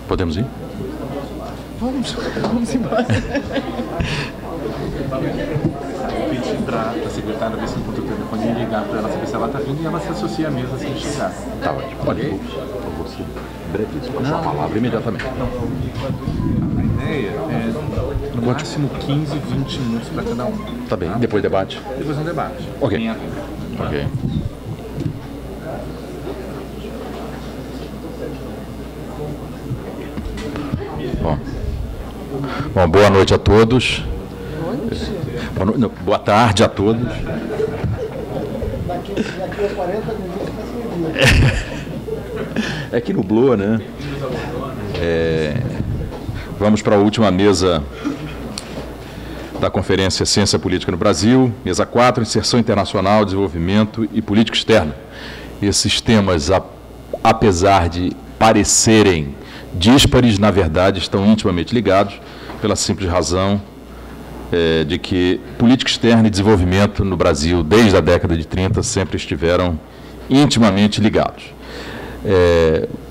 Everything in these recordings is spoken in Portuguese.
Podemos ir? Vamos embora. Pedir para a secretária ver se não pode o telefone e ligar para ela saber se ela está vindo e ela se associa à mesa assim que chegar. Tá ótimo. Pode ir. Por favor, sim. Brevíssimo. Com a sua palavra imediatamente. A ideia é no máximo 15, 20 minutos para cada um. Tá bem. Depois debate? Depois um debate. Ok. Minha vida. Ok. Bom, boa noite a todos. Boa tarde a todos. Daqui a 40 minutos É que nublou, né? Vamos para a última mesa da Conferência Ciência Política no Brasil, mesa 4, Inserção Internacional, Desenvolvimento e Política Externa. Esses temas, apesar de parecerem díspares, na verdade estão intimamente ligados, pela simples razão de que política externa e desenvolvimento no Brasil, desde a década de 30, sempre estiveram intimamente ligados.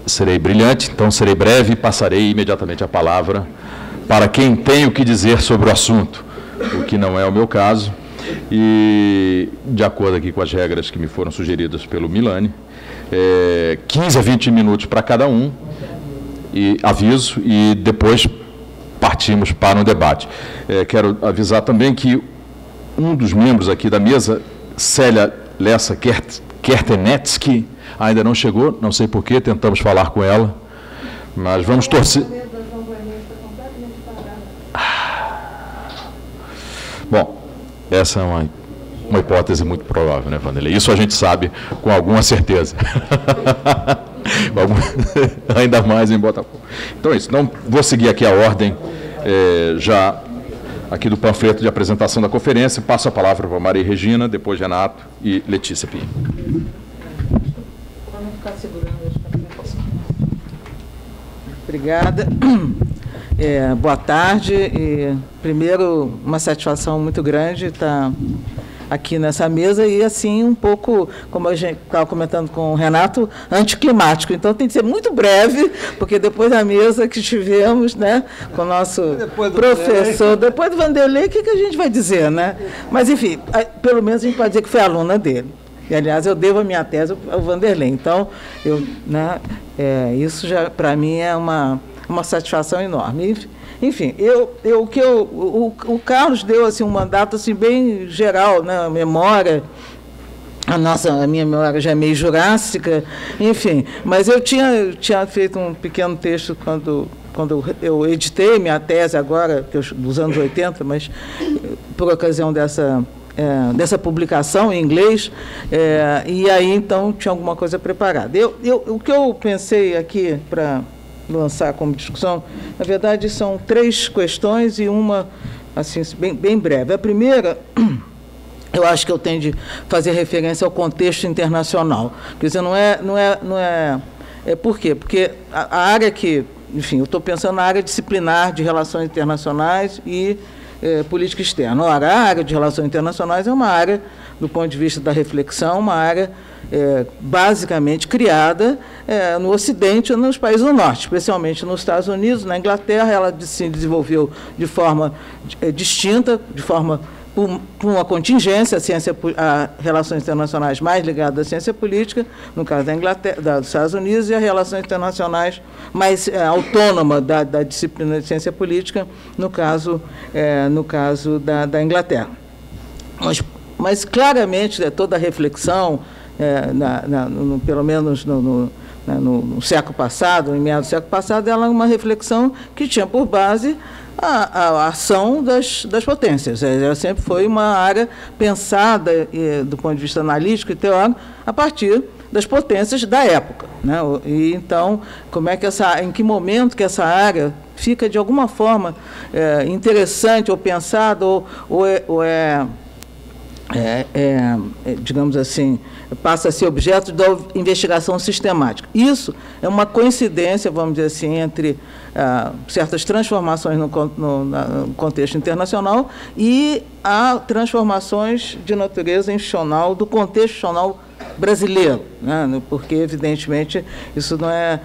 Serei brilhante, então serei breve e passarei imediatamente a palavra para quem tem o que dizer sobre o assunto, o que não é o meu caso, e de acordo aqui com as regras que me foram sugeridas pelo Milani, 15 a 20 minutos para cada um, e aviso, e depois partimos para um debate. Quero avisar também que um dos membros aqui da mesa, Célia Lessa Kertenetsky, ainda não chegou, não sei porquê, tentamos falar com ela, mas vamos torcer. Bom, essa é uma hipótese muito provável, né, Vanderlei? Isso a gente sabe com alguma certeza. Ainda mais em Botafogo. Então é isso. Então, vou seguir aqui a ordem já aqui do panfleto de apresentação da conferência. Passo a palavra para Maria Regina, depois Renato e Letícia Pinho. Para não ficar segurando, obrigada. Boa tarde. Primeiro, uma satisfação muito grande estar aqui nessa mesa e, assim, um pouco, como a gente estava comentando com o Renato, anticlimático. Então, tem que ser muito breve, porque depois da mesa que tivemos, né, com o nosso professor, depois do Vanderlei, o que a gente vai dizer, né? Mas, enfim, pelo menos a gente pode dizer que foi aluna dele. E, aliás, eu devo a minha tese ao Vanderlei. Então, isso já, para mim, é uma satisfação enorme. Enfim, o Carlos deu assim, um mandato assim, bem geral, né, memória. A minha memória já é meio jurássica, enfim. Mas eu tinha feito um pequeno texto quando eu editei minha tese agora, dos anos 80, mas por ocasião dessa publicação em inglês, e aí, então, tinha alguma coisa preparada. O que eu pensei aqui para lançar como discussão, na verdade, são 3 questões e uma, assim, bem breve. A primeira, eu acho que eu tenho de fazer referência ao contexto internacional. Quer dizer, não é por quê? Porque a área que, enfim, eu estou pensando na área disciplinar de relações internacionais e política externa. Ora, a área de relações internacionais é uma área, do ponto de vista da reflexão, uma área basicamente criada no Ocidente e nos países do Norte, especialmente nos Estados Unidos. Na Inglaterra, ela se desenvolveu de forma distinta, por uma contingência, a relações internacionais mais ligadas à ciência política, no caso da Inglaterra, dos Estados Unidos, e as relações internacionais mais autônoma da disciplina de ciência política, no caso da Inglaterra. Mas claramente, toda a reflexão, pelo menos no século passado, em meados do século passado, ela é uma reflexão que tinha por base a ação das potências. Ela sempre foi uma área pensada, do ponto de vista analítico e teórico, a partir das potências da época, né? E, então, em que momento que essa área fica, de alguma forma, interessante ou pensada, ou digamos assim, passa a ser objeto da investigação sistemática. Isso é uma coincidência, vamos dizer assim, entre certas transformações no contexto internacional e transformações de natureza institucional, do contexto institucional brasileiro, né? Porque, evidentemente, isso não é,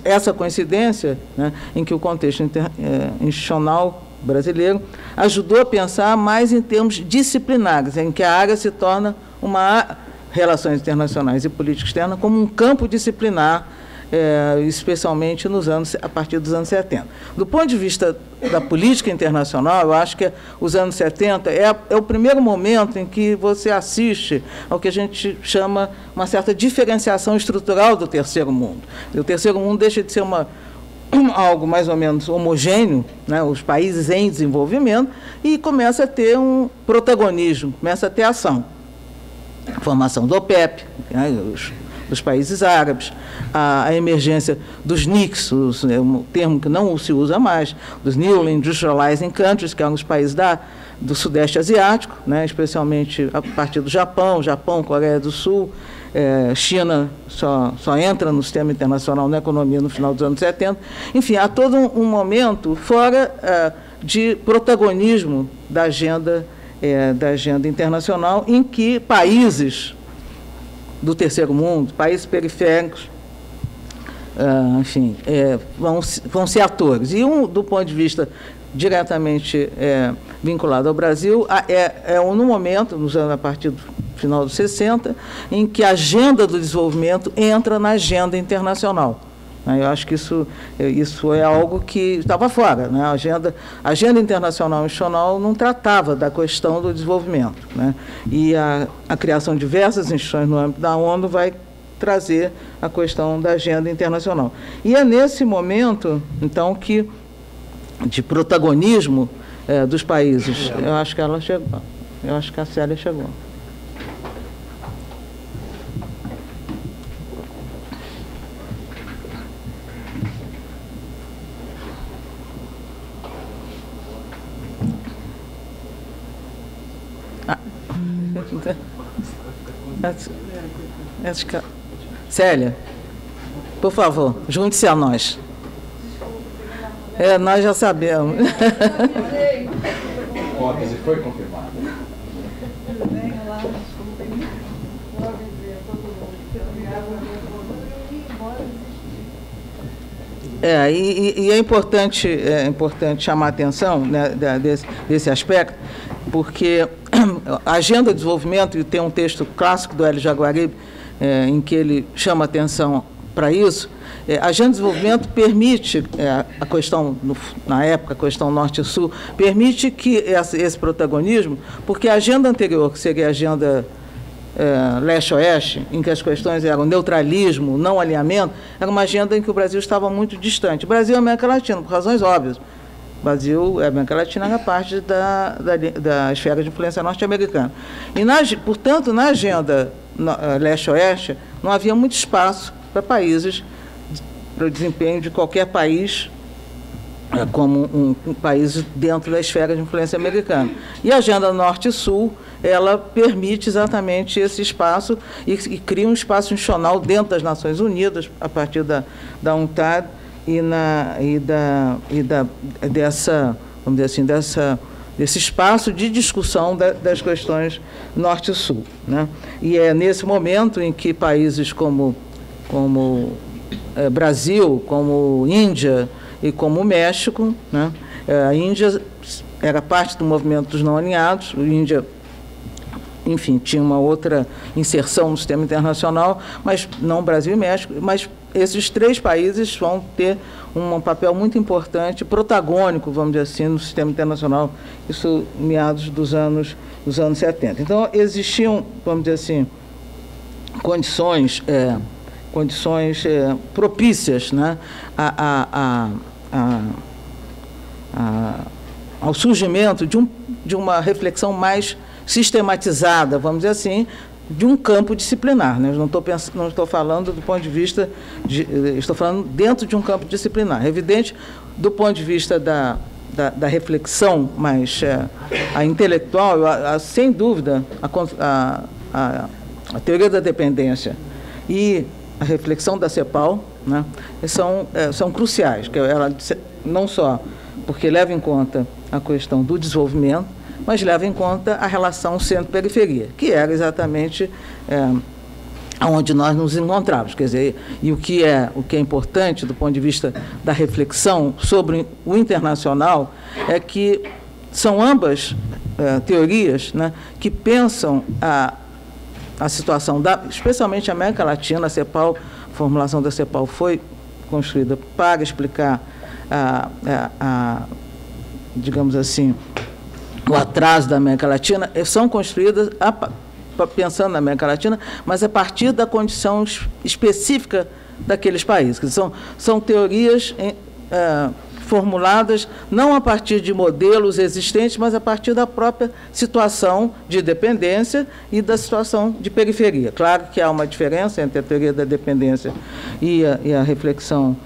essa coincidência, né, em que o contexto institucional brasileiro ajudou a pensar mais em termos disciplinares, em que a área se torna relações internacionais e política externa como um campo disciplinar, especialmente a partir dos anos 70. Do ponto de vista da política internacional, eu acho que os anos 70 é o primeiro momento em que você assiste ao que a gente chama uma certa diferenciação estrutural do terceiro mundo. E o terceiro mundo deixa de ser algo mais ou menos homogêneo, né, os países em desenvolvimento, e começa a ter um protagonismo, começa a ter ação. A formação do OPEP, né, dos países árabes, a emergência dos NICs, um termo que não se usa mais, dos Newly Industrializing Countries, que são os países do Sudeste Asiático, né, especialmente a partir do Japão, Coreia do Sul. China só entra no sistema internacional na economia no final dos anos 70. Enfim, há todo um momento fora de protagonismo da agenda internacional, em que países do terceiro mundo, países periféricos, enfim, vão ser atores. E do ponto de vista diretamente vinculado ao Brasil, no momento, a partir do final dos 60, em que a agenda do desenvolvimento entra na agenda internacional. Eu acho que isso é algo que estava fora, né? A agenda internacional institucional não tratava da questão do desenvolvimento, né? E a criação de diversas instituições no âmbito da ONU vai trazer a questão da agenda internacional. E é nesse momento, então, que de protagonismo dos países. Eu acho que ela chegou. Eu acho que a Célia chegou. Célia, por favor, junte-se a nós. Nós já sabemos. A hipótese foi confirmada. E é importante chamar a atenção, né, desse aspecto, porque a agenda de desenvolvimento, e tem um texto clássico do Hélio Jaguaribe, em que ele chama a atenção para isso. A agenda de desenvolvimento permite, a questão, na época, a questão norte e sul, permite que esse protagonismo, porque a agenda anterior, que seria a agenda leste-oeste, em que as questões eram neutralismo, não alinhamento, era uma agenda em que o Brasil estava muito distante. O Brasil e a América Latina, por razões óbvias. O Brasil e a América Latina era parte da esfera de influência norte-americana. E, portanto, na agenda leste-oeste, não havia muito espaço para países, para o desempenho de qualquer país como um país dentro da esfera de influência americana. E a agenda norte e sul, ela permite exatamente esse espaço e cria um espaço institucional dentro das Nações Unidas, a partir da UNCTAD dessa, vamos dizer assim, desse espaço de discussão das questões norte e sul, né? E é nesse momento em que países como Brasil, como Índia e como México, né? A Índia era parte do movimento dos não alinhados, a Índia, enfim, tinha uma outra inserção no sistema internacional, mas não Brasil e México, mas esses três países vão ter um papel muito importante, protagônico, vamos dizer assim, no sistema internacional, isso meados dos anos 70. Então, existiam, vamos dizer assim, condições propícias, né, ao surgimento de uma reflexão mais sistematizada, vamos dizer assim, de um campo disciplinar, né? Não estou falando do ponto de vista estou falando dentro de um campo disciplinar. É evidente, do ponto de vista da reflexão mais a intelectual, sem dúvida, a teoria da dependência e a reflexão da CEPAL, né, são cruciais, que ela não só porque leva em conta a questão do desenvolvimento, mas leva em conta a relação centro-periferia, que era exatamente onde nós nos encontrávamos. Quer dizer, e o que é importante do ponto de vista da reflexão sobre o internacional é que são ambas teorias, né, que pensam a situação, especialmente a América Latina. A formulação da CEPAL foi construída para explicar digamos assim, o atraso da América Latina. São construídas pensando na América Latina, mas a partir da condição específica daqueles países. São teorias formuladas não a partir de modelos existentes, mas a partir da própria situação de dependência e da situação de periferia. Claro que há uma diferença entre a teoria da dependência e a reflexão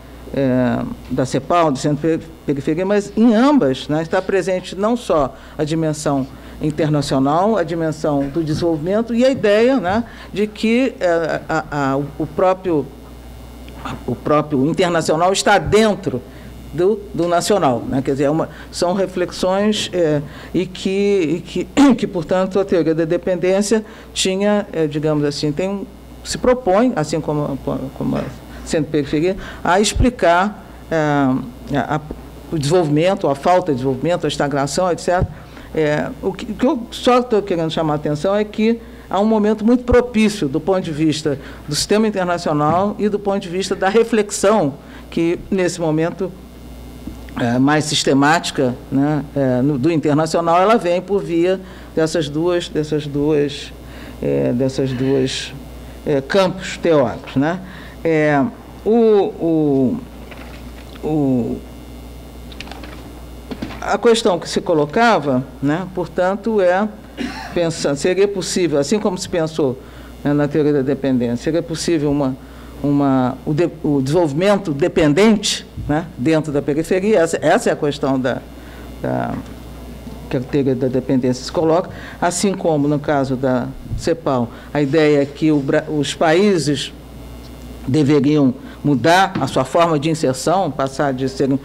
da CEPAL, do centro-periferia, mas em ambas, né, está presente não só a dimensão internacional, a dimensão do desenvolvimento e a ideia, né, de que o próprio internacional está dentro do nacional, né? Quer dizer, são reflexões e que, portanto, a teoria da dependência tinha, digamos assim, se propõe, assim como a centro-periferia, a explicar o desenvolvimento, a falta de desenvolvimento, a estagnação, etc. O que eu só estou querendo chamar a atenção é que há um momento muito propício do ponto de vista do sistema internacional e do ponto de vista da reflexão que, nesse momento, mais sistemática, né, do internacional, ela vem por via dessas duas campos teóricos, né? A questão que se colocava, né, portanto, seria possível, assim como se pensou, né, na teoria da dependência, seria possível o desenvolvimento dependente, né, dentro da periferia. Essa é a questão que a teoria da dependência se coloca, assim como, no caso da CEPAL, a ideia é que os países deveriam mudar a sua forma de inserção, passar de serem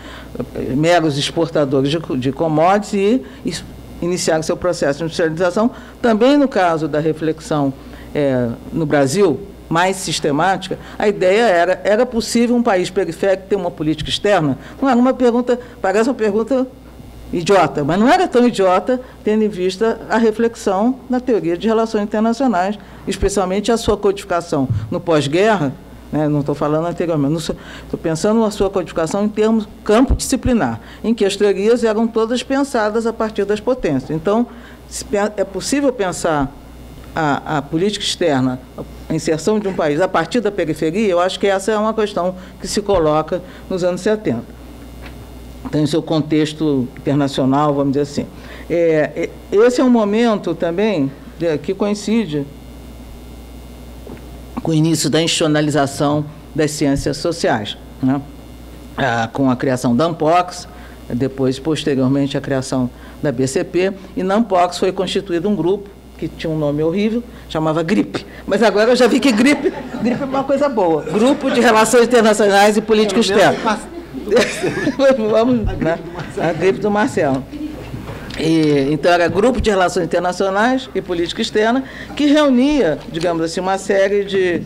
meros exportadores de commodities e iniciar o seu processo de industrialização. Também no caso da reflexão no Brasil, mais sistemática, a ideia era possível um país periférico ter uma política externa? Não era uma pergunta, parece uma pergunta idiota, mas não era tão idiota, tendo em vista a reflexão na teoria de relações internacionais, especialmente a sua codificação no pós-guerra, né, não estou falando anteriormente, estou pensando na sua codificação em termos campo disciplinar, em que as teorias eram todas pensadas a partir das potências. Então, é possível pensar a política externa, a inserção de um país a partir da periferia. Eu acho que essa é uma questão que se coloca nos anos 70. Tem o seu contexto internacional, vamos dizer assim. Esse é um momento também que coincide com o início da institucionalização das ciências sociais, né? Com a criação da ANPOX, depois, posteriormente, a criação da BCP, e na ANPOX foi constituído um grupo que tinha um nome horrível, chamava GRIP. Mas agora eu já vi que GRIP é uma coisa boa. Grupo de Relações Internacionais e Política Externa. Vamos, né? A GRIP do Marcelo. Então, era Grupo de Relações Internacionais e Política Externa, que reunia, digamos assim, uma série de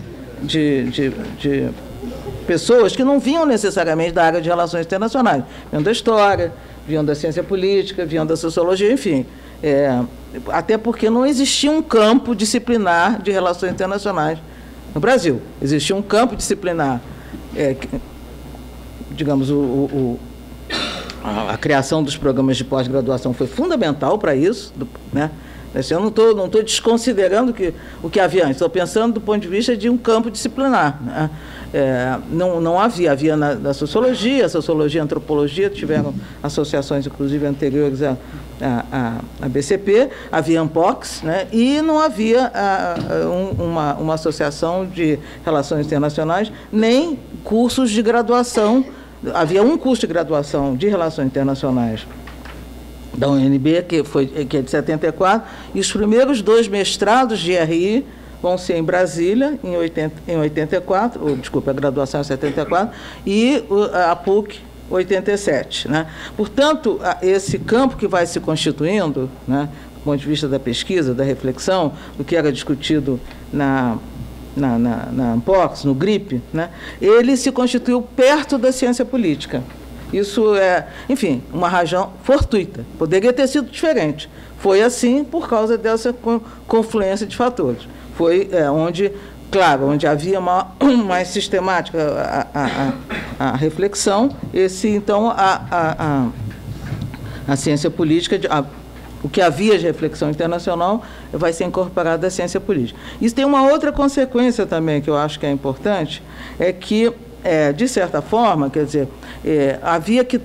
pessoas que não vinham necessariamente da área de relações internacionais. Vinham da história, vinham da ciência política, vinham da sociologia, enfim. Até porque não existia um campo disciplinar de relações internacionais no Brasil. Existia um campo disciplinar, digamos, a criação dos programas de pós-graduação foi fundamental para isso, né? Eu não estou desconsiderando o que havia antes, estou pensando do ponto de vista de um campo disciplinar, né? Não havia na sociologia, e antropologia tiveram associações, inclusive, anteriores à BCP, havia ANPOX, né? E não havia uma associação de relações internacionais, nem cursos de graduação. Havia um curso de graduação de Relações Internacionais da UNB, que é de 74, e os primeiros 2 mestrados de RI vão ser em Brasília, em 84, a graduação é 74, e a PUC 87. Né? Portanto, esse campo que vai se constituindo, né, do ponto de vista da pesquisa, da reflexão, do que era discutido na Ampox, no GRIP, né, ele se constituiu perto da ciência política. Isso é, enfim, uma razão fortuita. Poderia ter sido diferente. Foi assim por causa dessa confluência de fatores. Foi onde, claro, onde havia mais sistemática a reflexão, então a ciência política, o que havia de reflexão internacional vai ser incorporado à ciência política. Isso tem uma outra consequência também que eu acho que é importante, é que, de certa forma, quer dizer, havia que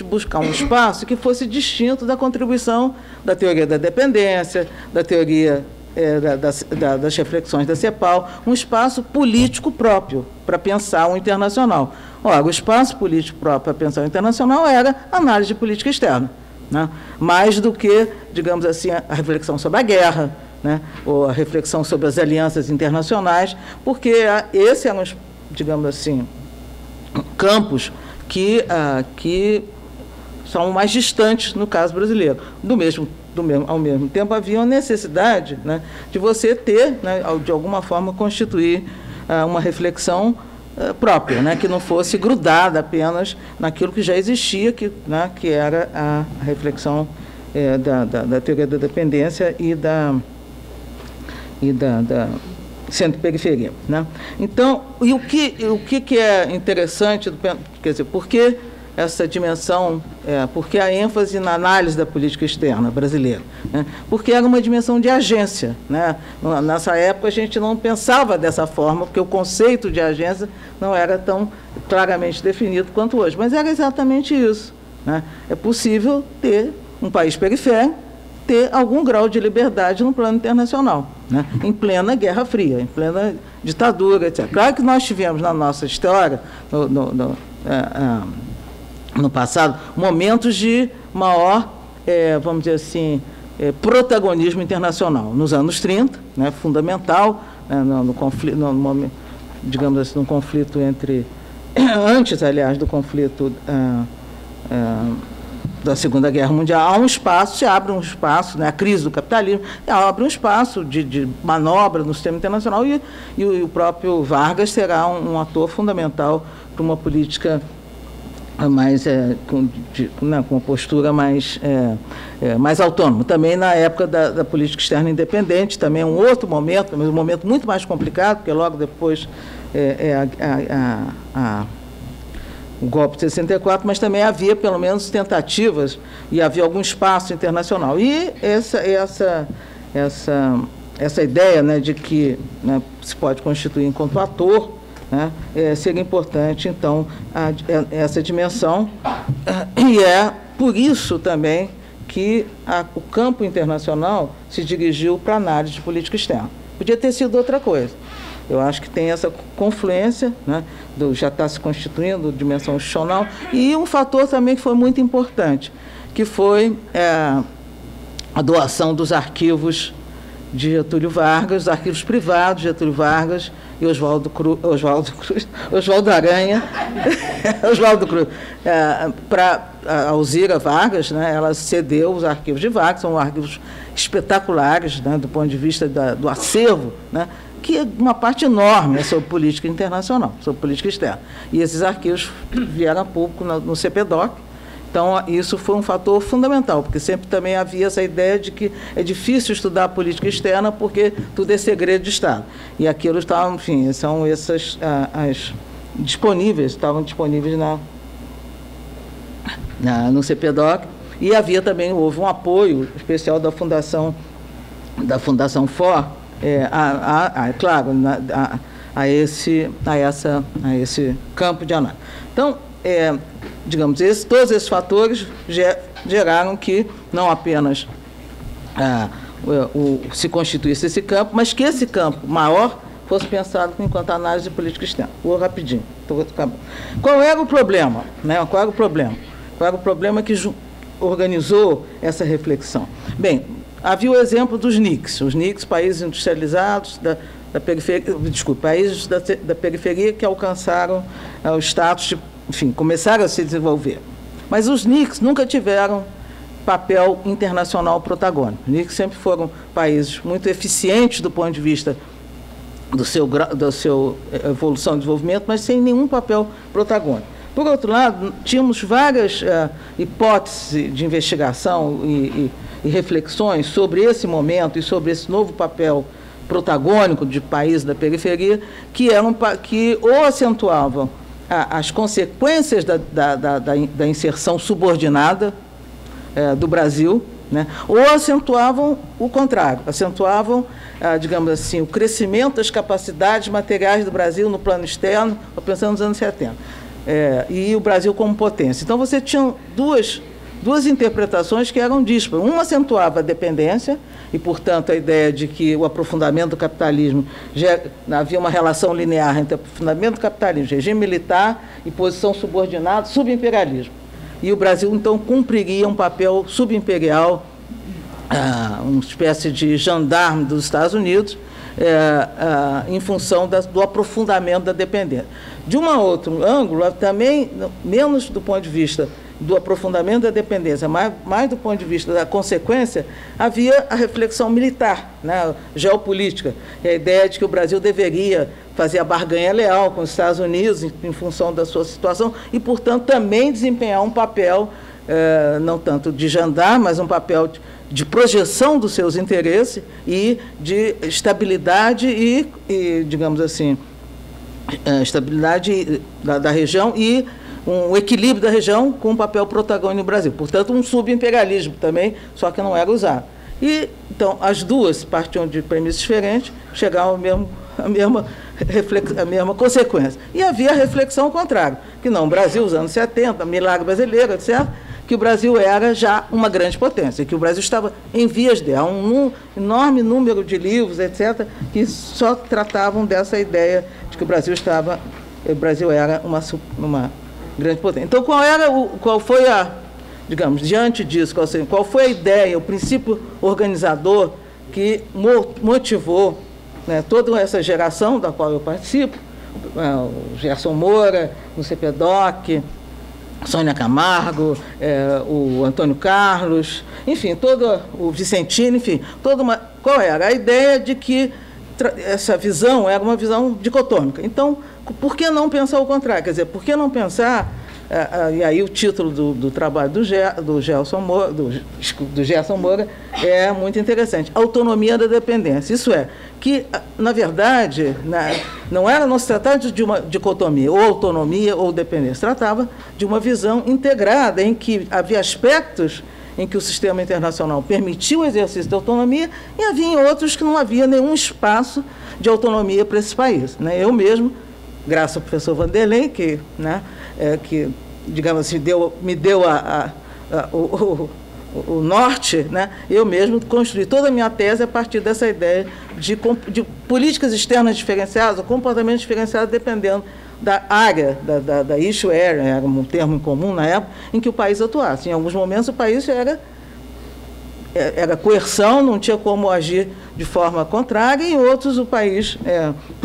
buscar um espaço que fosse distinto da contribuição da teoria da dependência, da teoria das reflexões da CEPAL, um espaço político próprio para pensar o internacional. Ora, o espaço político próprio para pensar o internacional era a análise de política externa, né? Mais do que, digamos assim, a reflexão sobre a guerra, né? Ou a reflexão sobre as alianças internacionais, porque esses eram, digamos assim, campos que são mais distantes no caso brasileiro. Ao mesmo tempo, havia uma necessidade, né, de você ter, né, de alguma forma, constituir uma reflexão própria, né, que não fosse grudada apenas naquilo que já existia, né, que era a reflexão da teoria da dependência e da centro-periferia, né? Então, e o que é interessante, quer dizer, por que essa dimensão, por que a ênfase na análise da política externa brasileira, né? Porque era uma dimensão de agência, né? Nessa época a gente não pensava dessa forma, porque o conceito de agência não era tão claramente definido quanto hoje, mas era exatamente isso, né? É possível ter um país periférico, ter algum grau de liberdade no plano internacional, né? Em plena Guerra Fria, em plena ditadura, etc. Claro que nós tivemos na nossa história, no passado, momentos de maior, vamos dizer assim, protagonismo internacional. Nos anos 30, né, fundamental, no conflito, digamos assim, no conflito antes, aliás, do conflito da Segunda Guerra Mundial, há um espaço, se abre um espaço, né, a crise do capitalismo, abre um espaço de manobra no sistema internacional e o próprio Vargas será um ator fundamental para uma política mais, com uma postura mais autônoma. Também na época da política externa independente, também é um outro momento, mas um momento muito mais complicado, porque logo depois o golpe de 64, mas também havia pelo menos tentativas e havia algum espaço internacional. E essa ideia, né, de que, né, se pode constituir enquanto ator, né, seria importante, então, essa dimensão, e é por isso também que o campo internacional se dirigiu para a análise de política externa. Podia ter sido outra coisa. Eu acho que tem essa confluência, né, já está se constituindo dimensão institucional, e um fator também que foi muito importante, que foi a doação dos arquivos de Getúlio Vargas, os arquivos privados de Getúlio Vargas e Oswaldo Aranha, Oswaldo Cruz, para a Alzira Vargas, né, ela cedeu os arquivos de Vargas, são arquivos espetaculares, né, do ponto de vista do acervo, né, que é uma parte enorme sobre política internacional, sobre política externa. E esses arquivos vieram a público no CPDOC. Então, isso foi um fator fundamental, porque sempre também havia essa ideia de que é difícil estudar a política externa porque tudo é segredo de Estado. E aquilo estava, enfim, são essas estavam disponíveis no CPDOC. E houve um apoio especial da Fundação FOR, claro, a esse campo de análise. Então, digamos, todos esses fatores geraram que não apenas se constituísse esse campo, mas que esse campo maior fosse pensado enquanto análise de política externa. Vou rapidinho. Qual era o problema? Né? Qual era o problema que organizou essa reflexão? Bem, havia o exemplo dos NICs, países industrializados da periferia, países da periferia que alcançaram o status de enfim, começaram a se desenvolver. Mas os NICs nunca tiveram papel internacional protagônico. Os NICs sempre foram países muito eficientes do ponto de vista da sua evolução e desenvolvimento, mas sem nenhum papel protagônico. Por outro lado, tínhamos várias hipóteses de investigação e reflexões sobre esse momento e sobre esse novo papel protagônico de países da periferia, que ou acentuavam as consequências da inserção subordinada do Brasil, né, ou acentuavam o contrário, acentuavam, digamos assim, o crescimento das capacidades materiais do Brasil no plano externo, pensando nos anos 70, e o Brasil como potência. Então, você tinha duas interpretações que eram díspares. Uma acentuava a dependência e, portanto, a ideia de que o aprofundamento do capitalismo, havia uma relação linear entre aprofundamento do capitalismo, regime militar e posição subordinada, subimperialismo. E o Brasil, então, cumpriria um papel subimperial, uma espécie de gendarme dos Estados Unidos, em função do aprofundamento da dependência. De um outro ângulo, também, menos do ponto de vista do aprofundamento da dependência, mais do ponto de vista da consequência, havia a reflexão militar, né, geopolítica, e a ideia de que o Brasil deveria fazer a barganha leal com os Estados Unidos em função da sua situação e, portanto, também desempenhar um papel, não tanto de gendarme, mas um papel de projeção dos seus interesses e de estabilidade e digamos assim, estabilidade da região e um equilíbrio da região com um papel protagônico no Brasil. Portanto, um subimperialismo também, só que não era usado. E, então, as duas partiam de premissas diferentes, chegavam à mesma consequência. E havia a reflexão contrária, que não, o Brasil, os anos 70, milagre brasileiro, etc., que o Brasil era já uma grande potência, que o Brasil estava em vias de... Há um enorme número de livros, etc., que só tratavam dessa ideia de que o Brasil era uma grande potência. Então, qual foi digamos, diante disso, qual foi a ideia, o princípio organizador que motivou, né, toda essa geração da qual eu participo, o Gerson Moura, o CPDOC, Sônia Camargo, o Antônio Carlos, enfim, o Vicentino, enfim, qual era? A ideia de que essa visão era uma visão dicotômica. Então, por que não pensar o contrário? Quer dizer, por que não pensar, e aí o título do trabalho do Gerson Moura é muito interessante, Autonomia da Dependência. Isso é, que, na verdade, não se tratava de uma dicotomia, ou autonomia ou dependência, se tratava de uma visão integrada, em que havia aspectos em que o sistema internacional permitiu o exercício da autonomia e havia em outros que não havia nenhum espaço de autonomia para esse país. Né? Eu mesmo, graças ao professor Vanderlei, que digamos assim, me deu o norte, né? Eu mesmo construí toda a minha tese a partir dessa ideia de políticas externas diferenciadas, ou comportamentos diferenciados, dependendo da área, da issue area, era um termo em comum na época, em que o país atuasse. Em alguns momentos o país era coerção, não tinha como agir de forma contrária, e em outros o país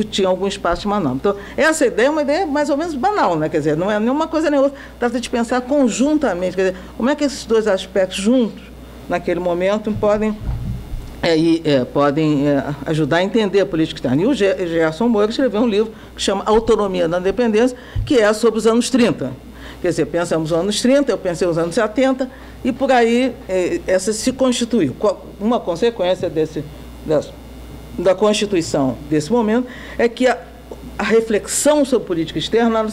tinha algum espaço de manobra. Então, essa ideia é uma ideia mais ou menos banal, né? Quer dizer, não é nenhuma coisa nem outra, trata de pensar conjuntamente, quer dizer, como é que esses dois aspectos juntos, naquele momento, podem ajudar a entender a política externa. E o Gerson Moura escreveu um livro que chama Autonomia da Independência, que é sobre os anos 30. Quer dizer, pensamos nos anos 30, eu pensei nos anos 70, e por aí essa se constituiu. Uma consequência da constituição desse momento é que a reflexão sobre política externa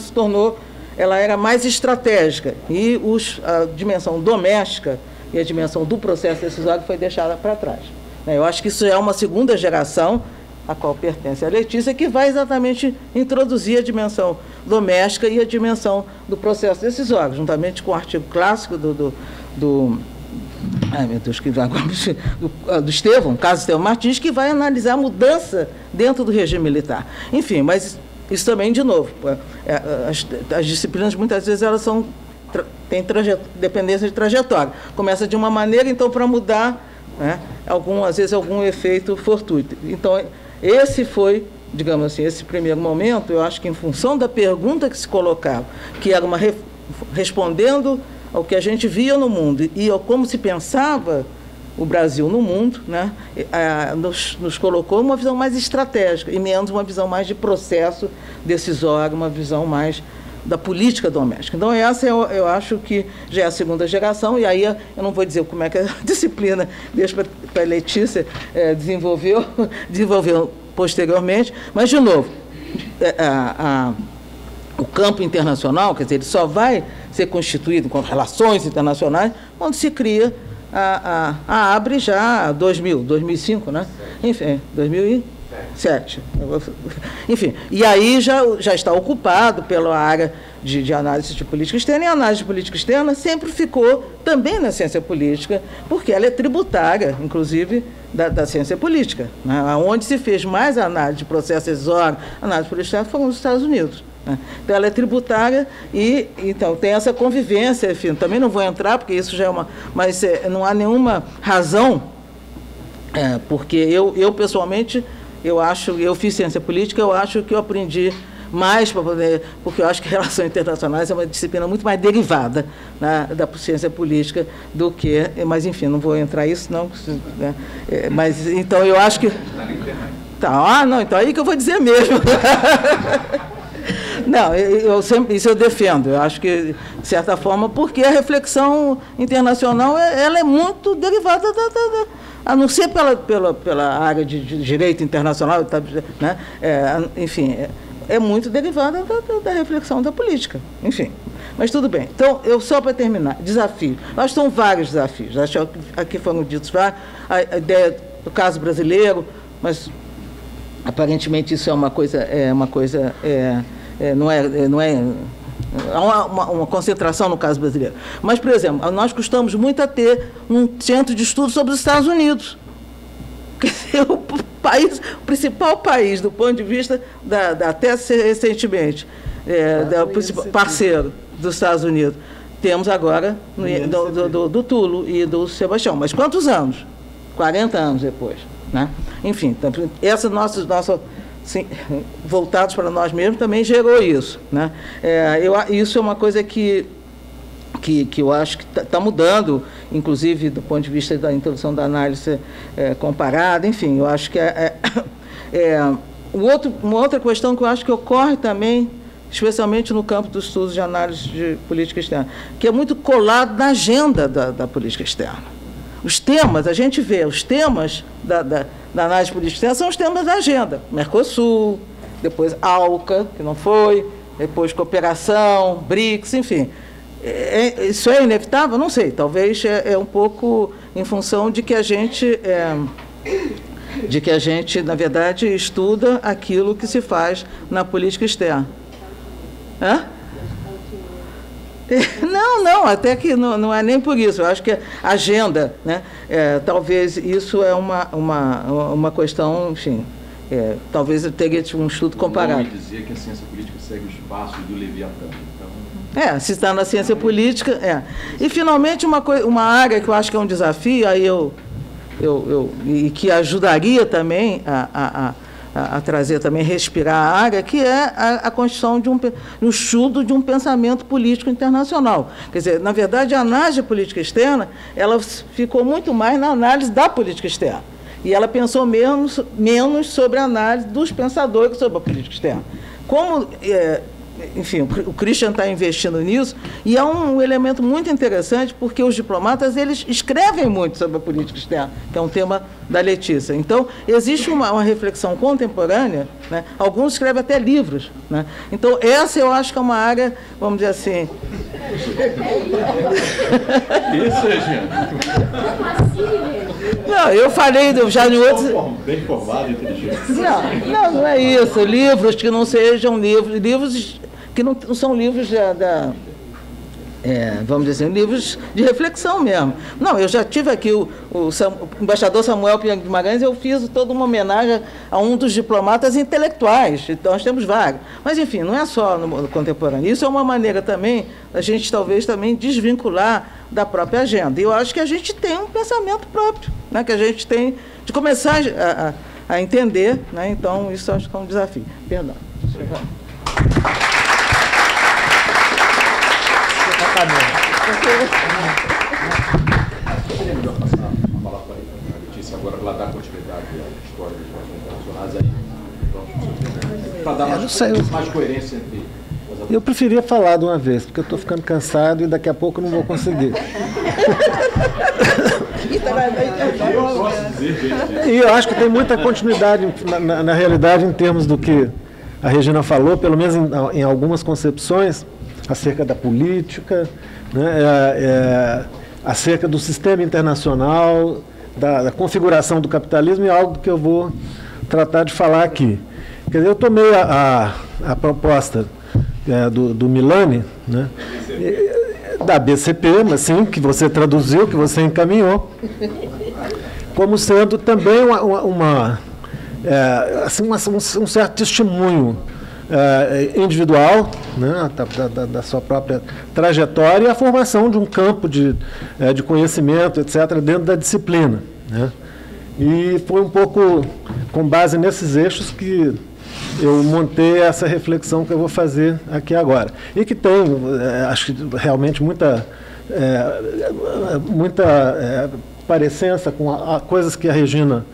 ela era mais estratégica, e a dimensão doméstica e a dimensão do processo decisório foi deixada para trás. Eu acho que isso é uma segunda geração, a qual pertence a Letícia, que vai exatamente introduzir a dimensão doméstica e a dimensão do processo decisório, juntamente com o artigo clássico do Estevão, caso Estevão Martins, que vai analisar a mudança dentro do regime militar. Enfim, mas isso também, de novo, as disciplinas, muitas vezes, elas têm dependência de trajetória. Começa de uma maneira, então, para mudar, né, às vezes, algum efeito fortuito. Então, esse foi digamos assim, esse primeiro momento, eu acho que em função da pergunta que se colocava, que era respondendo ao que a gente via no mundo e ao como se pensava o Brasil no mundo, né, nos colocou uma visão mais estratégica e menos uma visão mais de processo decisório, uma visão mais da política doméstica. Então, essa eu acho que já é a segunda geração, e aí eu não vou dizer como é que a disciplina, deixa para a Letícia desenvolveu posteriormente, mas, de novo, o campo internacional, quer dizer, ele só vai ser constituído com relações internacionais quando se cria a ABRE já 2005, né? Enfim, 2007. Enfim, e aí já está ocupado pela área de análise de política externa, e a análise de política externa sempre ficou também na ciência política, porque ela é tributária, inclusive, da ciência política, né? Onde se fez mais análise de processo decisório, análise de política externa, foram nos Estados Unidos. Então, ela é tributária e, então, tem essa convivência, enfim, também não vou entrar, porque isso já é uma... Mas não há nenhuma razão, porque eu pessoalmente, eu fiz ciência política, eu acho que eu aprendi mais para poder... Porque eu acho que relações internacionais é uma disciplina muito mais derivada, né, da ciência política do que... Mas, enfim, não vou entrar nisso, não. Né, mas, então, eu acho que... Tá, não, então aí que eu vou dizer mesmo. Não, isso eu defendo. Eu acho que, de certa forma, porque a reflexão internacional ela é muito derivada a não ser pela área de direito internacional, né? Enfim, é muito derivada da reflexão da política. Enfim, mas tudo bem. Então, só para terminar, desafios. Nós são vários desafios. Acho que aqui foram ditos vários. A ideia do caso brasileiro, mas aparentemente isso é uma coisa não é há uma concentração no caso brasileiro. Mas, por exemplo, nós costumamos muito a ter um centro de estudo sobre os Estados Unidos. O principal país, do ponto de vista até recentemente, o principal parceiro dos Estados Unidos. Temos agora do Tulo e do Sebastião. Mas quantos anos? 40 anos depois. Né? Enfim, essa nossa sim, voltados para nós mesmos também gerou isso. Né? Isso é uma coisa que eu acho que está mudando, inclusive do ponto de vista da introdução da análise comparada. Enfim, eu acho que uma outra questão que eu acho que ocorre também, especialmente no campo dos estudos de análise de política externa, que é muito colado na agenda da política externa. Os temas, a gente vê, os temas da análise política externa são os temas da agenda. Mercosul, depois ALCA, que não foi, depois cooperação, BRICS, enfim. Isso é inevitável? Não sei. Talvez é um pouco em função de que a gente, na verdade, estuda aquilo que se faz na política externa. Hã? Não, até que não é nem por isso. Eu acho que a agenda, né, talvez isso é uma questão, enfim, talvez eu teria um estudo comparado. Não dizer que a ciência política segue os passos do Leviatã. Então... se está na ciência política, E, finalmente, uma área que eu acho que é um desafio, aí e que ajudaria também a trazer também, respirar a área, que é a construção no estudo de um pensamento político internacional. Quer dizer, na verdade, a análise de política externa, ela ficou muito mais na análise da política externa. E ela pensou menos sobre a análise dos pensadores sobre a política externa. Como, enfim, o Christian está investindo nisso, e é um elemento muito interessante, porque os diplomatas, eles escrevem muito sobre a política externa, que é um tema da Letícia. Então, existe uma reflexão contemporânea, né? Alguns escrevem até livros, né? Então, essa eu acho que é uma área, vamos dizer assim... Isso, gente. Não, eu falei já em outros... Bem formado e inteligente. Não é isso. Livros que não sejam livros que não são livros vamos dizer assim, livros de reflexão mesmo. Não, eu já tive aqui o embaixador Samuel Pinheiro Guimarães, eu fiz toda uma homenagem a um dos diplomatas intelectuais, então nós temos vários. Mas, enfim, não é só no contemporâneo. Isso é uma maneira também, a gente talvez também desvincular da própria agenda. E eu acho que a gente tem um pensamento próprio, né, que a gente tem de começar a entender, né? Então, isso acho que é um desafio. Perdão. Seria melhor passar a palavra para a Letícia agora, para ela dar continuidade à história dos relações internacionais aí, para dar mais coerência entre... Eu preferia falar de uma vez, porque eu estou ficando cansado e daqui a pouco eu não vou conseguir. E eu acho que tem muita continuidade, na realidade, em termos do que a Regina falou, pelo menos em algumas concepções, acerca da política, né, acerca do sistema internacional, da configuração do capitalismo, é algo que eu vou tratar de falar aqui. Quer dizer, eu tomei a proposta do Milani, né, da BCP, mas sim, que você traduziu, que você encaminhou, como sendo também um certo testemunho individual, né, da sua própria trajetória e a formação de um campo de conhecimento, etc., dentro da disciplina, né. E foi um pouco com base nesses eixos que eu montei essa reflexão que eu vou fazer aqui agora. E que tem, acho que realmente muita parecença com coisas que a Regina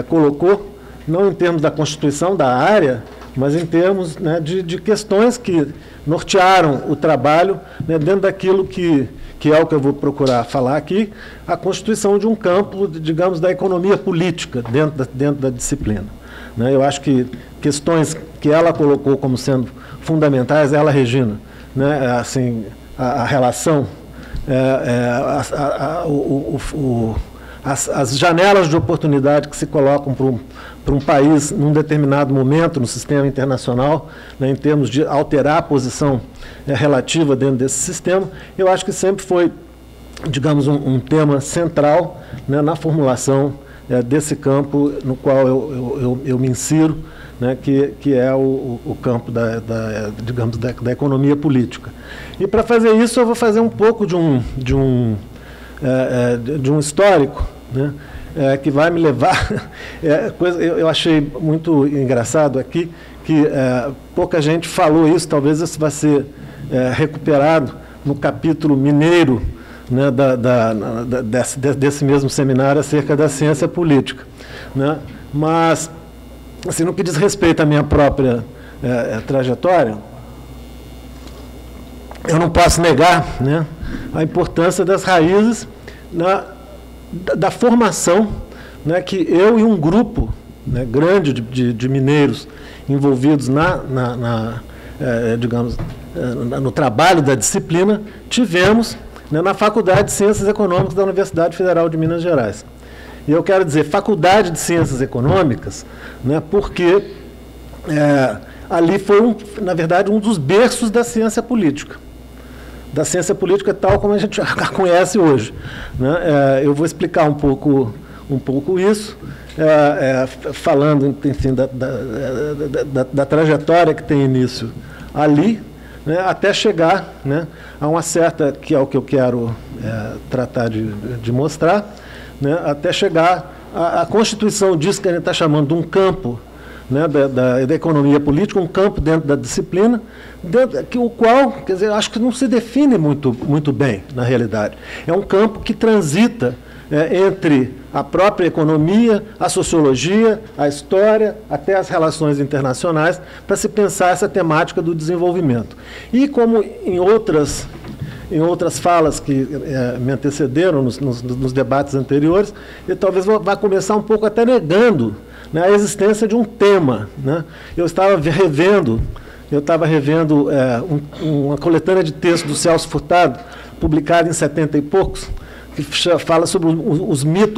colocou, não em termos da Constituição, da área, mas em termos, né, de questões que nortearam o trabalho, né, dentro daquilo que é o que eu vou procurar falar aqui, a constituição de um campo, digamos, da economia política dentro da disciplina. Né? Eu acho que questões que ela colocou como sendo fundamentais, ela, Regina, né, assim, a relação, as janelas de oportunidade que se colocam para um país num determinado momento no sistema internacional, né, em termos de alterar a posição relativa dentro desse sistema, eu acho que sempre foi, digamos, um tema central, né, na formulação desse campo no qual eu me insiro, né, que é o campo digamos, da economia política. E para fazer isso eu vou fazer um pouco de um histórico, né, que vai me levar... eu achei muito engraçado aqui que pouca gente falou isso, talvez isso vai ser recuperado no capítulo mineiro, né, desse mesmo seminário acerca da ciência política, né? Mas, assim, no que diz respeito à minha própria trajetória, eu não posso negar, né, a importância das raízes da formação, né, que eu e um grupo, né, grande de mineiros envolvidos digamos, no trabalho da disciplina, tivemos, né, na Faculdade de Ciências Econômicas da Universidade Federal de Minas Gerais. E eu quero dizer Faculdade de Ciências Econômicas, né, porque ali foi, na verdade, um dos berços da ciência política. Da ciência política tal como a gente a conhece hoje, né? Eu vou explicar um pouco isso, falando, enfim, da trajetória que tem início ali, né, até chegar, né, a uma certa, que é o que eu quero tratar de mostrar, né, até chegar à Constituição disso que a gente está chamando de um campo, né, da economia política, um campo dentro da disciplina, o qual, quer dizer, acho que não se define muito bem, na realidade. É um campo que transita entre a própria economia, a sociologia, a história, até as relações internacionais, para se pensar essa temática do desenvolvimento. E como em outras falas que me antecederam nos debates anteriores, eu talvez vá começar um pouco até negando, né, a existência de um tema, né? Eu estava revendo uma coletânea de textos do Celso Furtado, publicada em 70 e poucos, que fala sobre o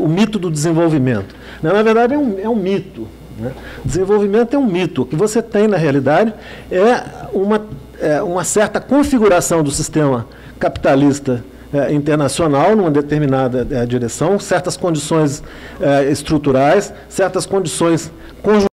mito do desenvolvimento. Na verdade, é um mito, né? Desenvolvimento é um mito. O que você tem, na realidade, é uma certa configuração do sistema capitalista internacional, numa determinada direção, certas condições estruturais, certas condições conjunturais,